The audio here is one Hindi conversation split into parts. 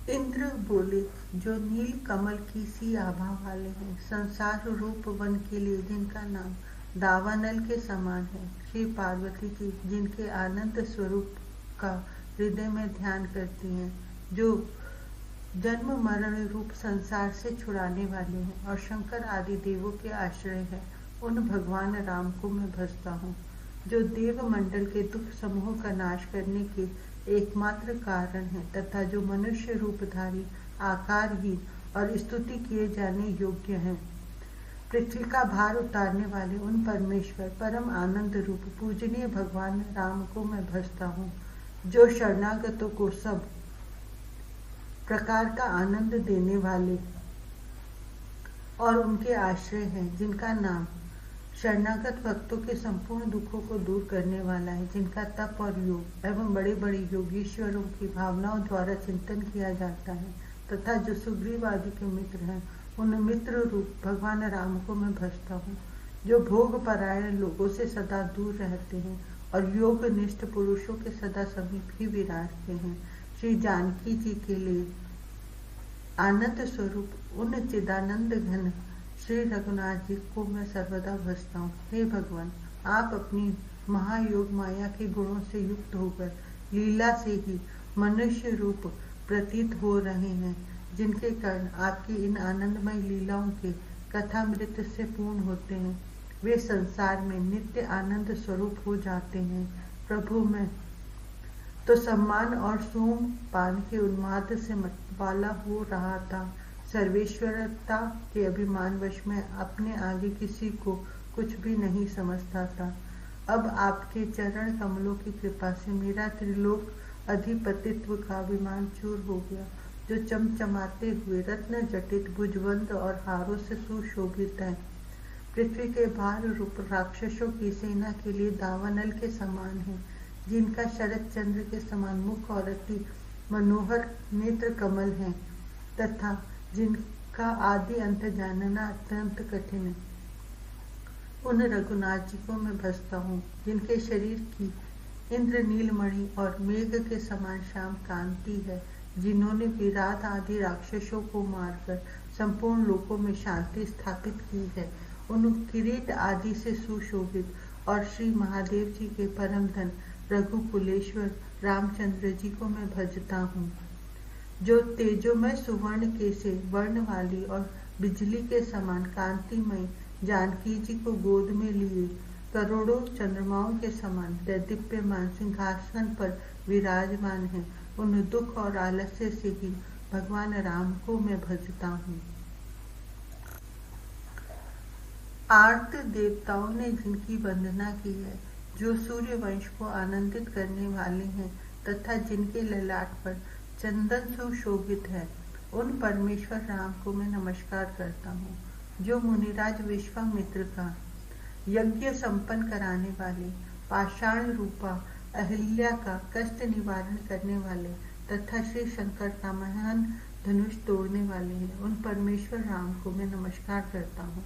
इंद्र बोले, जो नील कमल की सी आभा वाले हैं, संसार रूप वन के लिए जिनका नाम दावानल के समान है, श्री पार्वती जी जिनके आनंद स्वरूप का हृदय में ध्यान करती हैं, जो जन्म मरण रूप संसार से छुड़ाने वाले हैं और शंकर आदि देवों के आश्रय हैं, उन भगवान राम को मैं भजता हूँ, जो देव मंडल के दुख समूह का नाश करने के एकमात्र कारण है तथा जो मनुष्य रूपधारी आकारहीन और स्तुति किए जाने योग्य हैं। पृथ्वी का भार उतारने वाले उन परमेश्वर परम आनंद रूप पूजनीय भगवान राम को मैं भजता हूँ, जो शरणागतों को सब प्रकार का आनंद देने वाले और उनके आश्रय हैं, जिनका नाम शरणागत भक्तों के संपूर्ण दुखों को दूर करने वाला है, जिनका तप और योग एवं बड़े बड़े योगीश्वरों की भावनाओं द्वारा चिंतन किया जाता है तथा जो सुग्रीव आदि के मित्र हैं, उन मित्र रूप भगवान राम को मैं भजता हूँ, जो भोग परायण लोगों से सदा दूर रहते हैं और योग निष्ठ पुरुषों के सदा समीप ही विराजते हैं। श्री जानकी जी के लिए आनंद स्वरूप उन चिदानंद घन श्री रघुनाथ जी को मैं सर्वदा भजता हूँ। हे भगवान, आप अपनी महायोग माया के गुणों से युक्त होकर लीला से ही मनुष्य रूप प्रतीत हो रहे हैं, जिनके कारण आपकी इन आनंदमय लीलाओं के कथामृत से पूर्ण होते हैं, वे संसार में नित्य आनंद स्वरूप हो जाते हैं। प्रभु, मैं तो सम्मान और सोम पान के उन्माद से मतवाला हो रहा था, सर्वेश्वरता के अभिमानवश में अपने आगे किसी को कुछ भी नहीं समझता था। अब आपके चरण कमलों की कृपा से मेरा त्रिलोक अधिपतित्व का अभिमान चूर हो गया, जो चमचमाते हुए रत्न जटित भुजबंद और हारों से सुशोभित है। पृथ्वी के भार रूप राक्षसों की सेना के लिए दावानल के समान है, जिनका शरद चंद्र के समान मुख और अति मनोहर नेत्र कमल है तथा जिनका आदि अंत जानना अत्यंत कठिन है। उन रघुनाथ जी को मैं भजता हूँ, जिनके शरीर की इंद्र नीलमणि और मेघ के समान श्याम कांति है, जिन्होंने विराट आदि राक्षसों को मारकर संपूर्ण लोकों में शांति स्थापित की है। उन किरीट आदि से सुशोभित और श्री महादेव जी के परम धन रघुकुलेश्वर रामचंद्र जी को मैं भजता हूँ, जो तेजोमय सुवर्ण के से वर्ण वाली और बिजली के समान कांतिमय जानकी जी को गोद में लिए करोड़ों चंद्रमाओं के समान दैदीप्यमान सिंहासन पर विराजमान है। उन दुख और आलस्य से ही भगवान राम को मैं भजता हूँ। आर्त देवताओं ने जिनकी वंदना की है, जो सूर्य वंश को आनंदित करने वाले हैं तथा जिनके ललाट पर चंदन सुशोभित है, उन परमेश्वर राम को मैं नमस्कार करता हूँ, जो मुनिराज विश्वामित्र का यज्ञ संपन्न कराने वाले, पाषाण रूपा अहिल्या का कष्ट निवारण करने वाले तथा श्री शंकर का महान धनुष तोड़ने वाले हैं। उन परमेश्वर राम को मैं नमस्कार करता हूँ,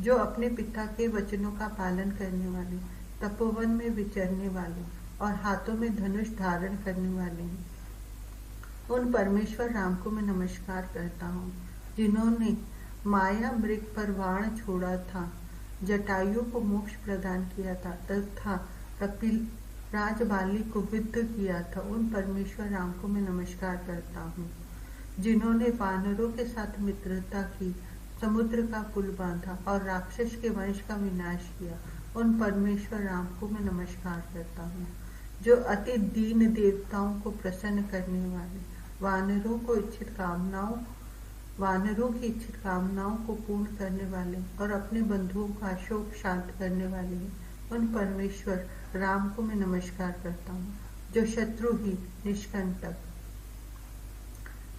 जो अपने पिता के वचनों का पालन करने वाले, तपोवन में विचरने वाले और हाथों में धनुष धारण करने वाले हैं। उन परमेश्वर राम को मैं नमस्कार करता हूँ, जिन्होंने माया मृग पर बाण छोड़ा था, जटायु को मोक्ष प्रदान किया था तथा कपिल राज बाली को विद्ध किया था। उन परमेश्वर राम को मैं नमस्कार करता हूँ, जिन्होंने वानरों के साथ मित्रता की, समुद्र का पुल बांधा और राक्षस के वंश का विनाश किया। उन परमेश्वर राम को मैं नमस्कार करता हूँ, जो अति दीन देवताओं को प्रसन्न करने वाले, वानरों की इच्छित कामनाओं को पूर्ण करने वाले और अपने बंधुओं का शोक शांत करने वाले हैं। उन परमेश्वर राम को मैं नमस्कार करता हूँ, जो शत्रुहीन, निष्कंटक,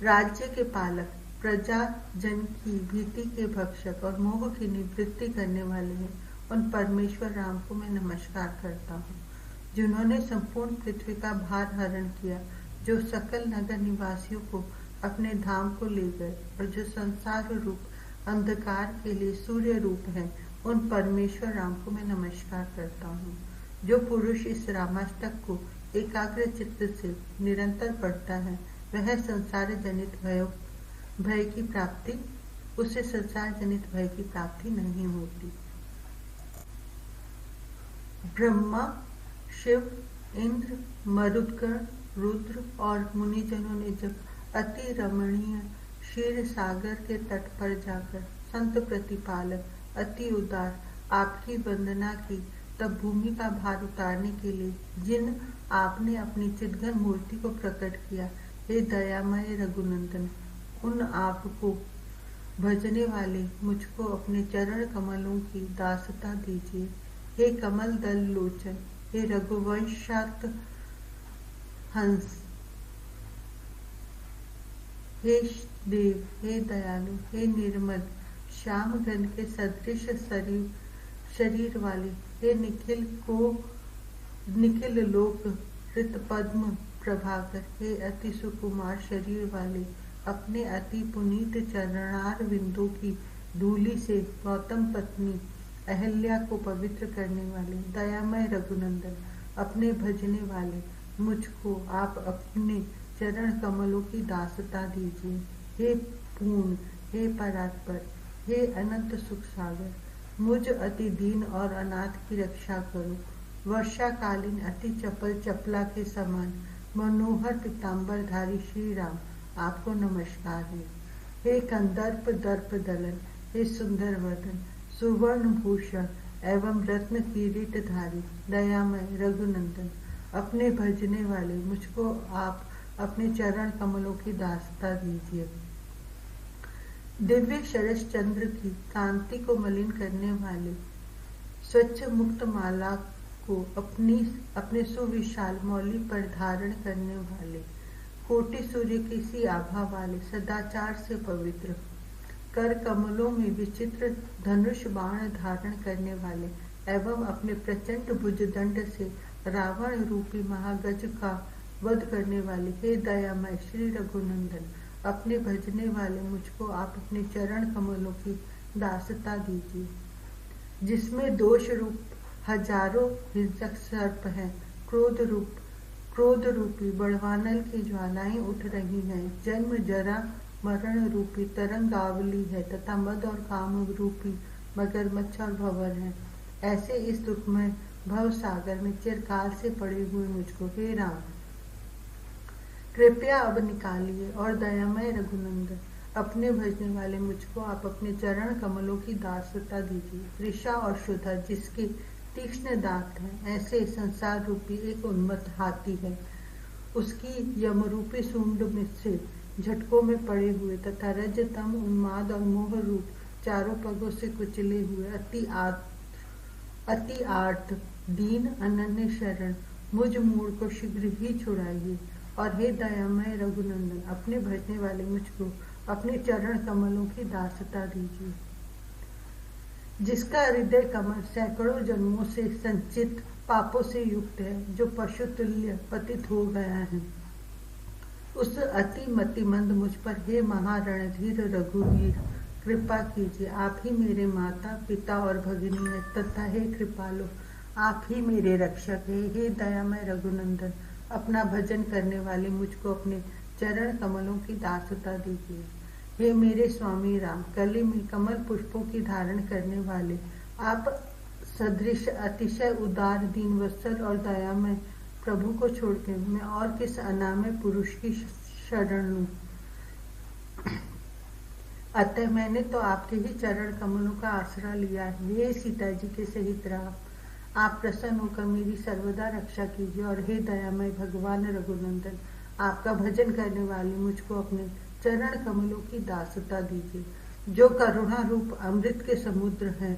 राज्य के पालक, प्रजा जन की भीति के भक्षक और मोह की निवृत्ति करने वाले हैं। उन परमेश्वर राम को मैं नमस्कार करता हूँ, जिन्होंने संपूर्ण पृथ्वी का भार हरण किया, जो सकल नगर निवासियों को अपने धाम को ले गए और जो संसार रूप अंधकार के लिए सूर्य रूप है। उन परमेश्वर राम को मैं नमस्कार करता हूँ, जो पुरुष इस रामाष्टक को एकाग्र चित्त से निरंतर पढ़ता है, वह संसार जनित भय की प्राप्ति, उससे संसार जनित भय की प्राप्ति नहीं होती। ब्रह्मा, शिव, इंद्र, मरुदगण, रुद्र और मुनिजनों ने जब अति रमणीय क्षीर सागर के तट पर जाकर संत प्रतिपालक अति उदार आपकी वंदना की, तब भूमि का भार उतारने के लिए जिन आपने अपनी चिद्घन मूर्ति को प्रकट किया, हे दयामय रघुनंदन, उन आपको भजने वाले मुझको अपने चरण कमलों की दासता दीजिए। हे कमल दल लोचन, हे रघुवंशात हंस, हे देव, हे दयालु, हे निर्मल श्याम घन के सदृश शरीर वाले, हे निखिल लोक हृत पद्म प्रभाकर, हे अति सुकुमार शरीर वाले, अपने अति पुनीत चरणार बिंदु की धूलि से गौतम पत्नी अहल्या को पवित्र करने वाले दयामय रघुनंदन, अपने भजने वाले मुझको आप अपने चरण कमलों की दासता दीजिए। हे पूर्ण, हे परात्पर, हे अनंत सुख सागर, मुझ अति दीन और अनाथ की रक्षा करो। वर्षाकालीन अति चपल चपला के समान मनोहर पीताम्बर धारी श्री राम, आपको नमस्कार है। हे कंदर्प दर्प दलन, हे सुंदर वदन, सुवर्ण भूषण एवं रत्न किरीट धारी दयामय रघुनंदन, अपने भजने वाले मुझको आप अपने चरण कमलों की दासता दीजिए। दिव्य शरद चंद्र की कांति को मलिन करने वाले स्वच्छ मुक्त माला को अपने सुविशाल मौली पर धारण करने वाले, कोटि सूर्य की सी आभा वाले, सदाचार से पवित्र, कर कमलों में विचित्र धनुष बाण धारण करने वाले एवं अपने प्रचंड भुजदंड से रावण रूपी महागज का वध करने वाले, हे दयामय श्री रघुनंदन, अपने भजने वाले मुझको आप अपने चरण कमलों की दासता दीजिए। जिसमें दोष रूप हजारों हिंसक सर्प हैं, क्रोध रूपी बड़वानल की ज्वालाएं उठ रही हैं, जन्म जरा मरण रूपी तरंगावली है तथा मद और काम रूपी मगरमच्छ और भंवर है। ऐसे इस दुखमय भव सागर में चिरकाल से पड़े हुए मुझको हे राम कृपया अब निकालिए, और दयामय रघुनंदन, अपने भजने वाले मुझको आप अपने चरण कमलों की दासता दीजिए। तृषा और शुद्धा जिसके तीक्ष्ण दांत हैं, ऐसे संसार रूपी एक उन्मत्त हाथी है, उसकी यमरूपी सूंड में से झटकों में पड़े हुए तथा रजतम उन्माद और मोह रूप चारों पगों से कुचले हुए अति आर्त दीन अनन्य शरण मुझ मूड को शीघ्र ही छुड़ाइए। और हे दयामय रघुनंदन, अपने भजने वाले मुझको अपने चरण कमलों की दासता दीजिए। जिसका हृदय कमल सैकड़ों जन्मों से संचित पापों से युक्त है, जो पशु तुल्य पतित हो गया है, उस अति मतिमंद मुझ पर हे महारणधीर रघुवीर कृपा कीजिए। आप ही मेरे माता पिता और भगिनी है तथा हे कृपालो आप ही मेरे रक्षक है। हे दयामय रघुनंदन, अपना भजन करने वाले मुझको अपने चरण कमलों की दासता दीजिए। हे मेरे स्वामी राम, कली में कमल पुष्पों की धारण करने वाले आप सदृश अतिशय उदार दीन वत्सल और दयामय प्रभु को छोड़कर मैं और किस अनामय पुरुष की शरण लूं। अतः मैंने तो आपके ही चरण कमलों का आसरा लिया है। हे सीता जी के सहित राम, आप प्रसन्न होकर मेरी सर्वदा रक्षा कीजिए। और हे दयामय भगवान रघुनंदन, आपका भजन करने वाले मुझको अपने चरण कमलों की दासता दीजिए। जो करुणा रूप अमृत के समुद्र हैं,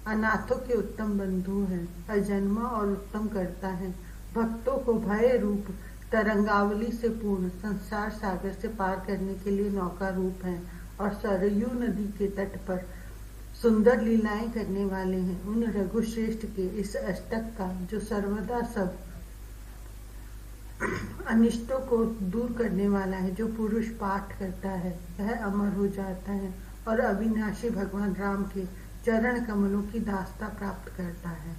अनाथों के उत्तम बंधु हैं, अजन्मा और उत्तम करता है, भक्तों को भय रूप तरंगावली से पूर्ण संसार सागर से पार करने के लिए नौका रूप है, और सरयू नदी के तट पर सुंदर लीलाएं करने वाले हैं। उन रघुश्रेष्ठ के इस अष्टक का जो सर्वदा सब अनिष्टों को दूर करने वाला है, जो पुरुष पाठ करता है वह अमर हो जाता है और अविनाशी भगवान राम के चरण कमलों की दासता प्राप्त करता है।